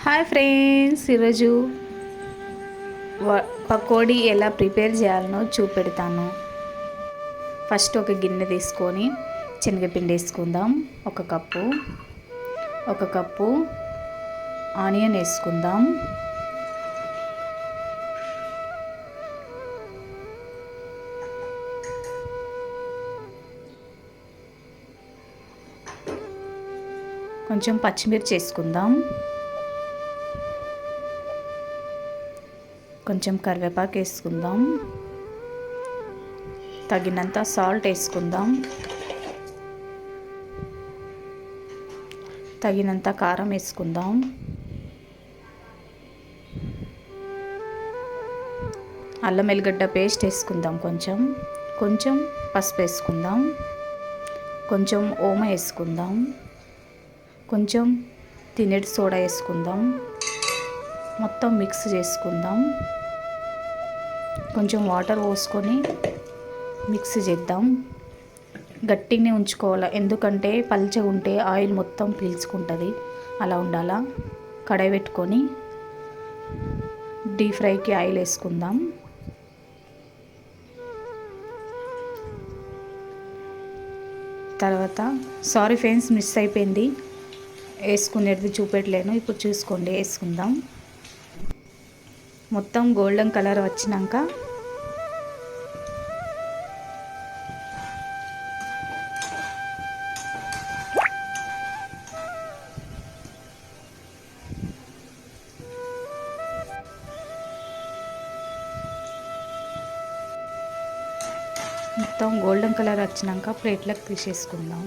Hi friends, ఈరోజు పకోడీ ఎలా prepare చేయాలనో చూపెడతాను. ఫస్ట్ ఒక గిన్నె తీసుకొని శనగపిండి వేసుకుందాం. ఒక కప్పు ఆనియన్ వేసుకుందాం. కొంచెం పచ్చిమిర్చి వేసుకుందాం. కొంచెం కరివేపాకు వేసుకుందాం. తగినంత సాల్ట్ వేసుకుందాం. తగినంత కారం వేసుకుందాం. అల్లం వెల్లిగడ్డ పేస్ట్ వేసుకుందాం. కొంచెం పసుపు వేసుకుందాం. కొంచెం ఓమ వేసుకుందాం. కొంచెం తినేటి సోడా వేసుకుందాం. మొత్తం మిక్స్ చేసుకుందాం. కొంచెం వాటర్ పోసుకొని మిక్స్ చేద్దాం. గట్టిగానే ఉంచుకోవాలి, ఎందుకంటే పల్చగా ఉంటే ఆయిల్ మొత్తం పీల్చుకుంటుంది. అలా ఉండాలా. కడాయి పెట్టుకొని డీప్ ఫ్రైకి ఆయిల్ వేసుకుందాం. తర్వాత సారీ ఫ్రెండ్స్, మిస్ అయిపోయింది, వేసుకునేది చూపెట్టలేను. ఇప్పుడు చూసుకోండి, వేసుకుందాం. మొత్తం గోల్డెన్ కలర్ వచ్చినాక ప్లేట్లకు తీసేసుకుందాం.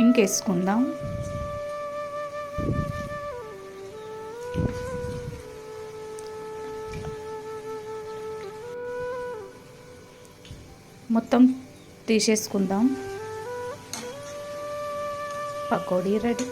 ఇంకేసుకుందాం. మొత్తం తీసేసుకుందాం. పకోడీ రెడీ.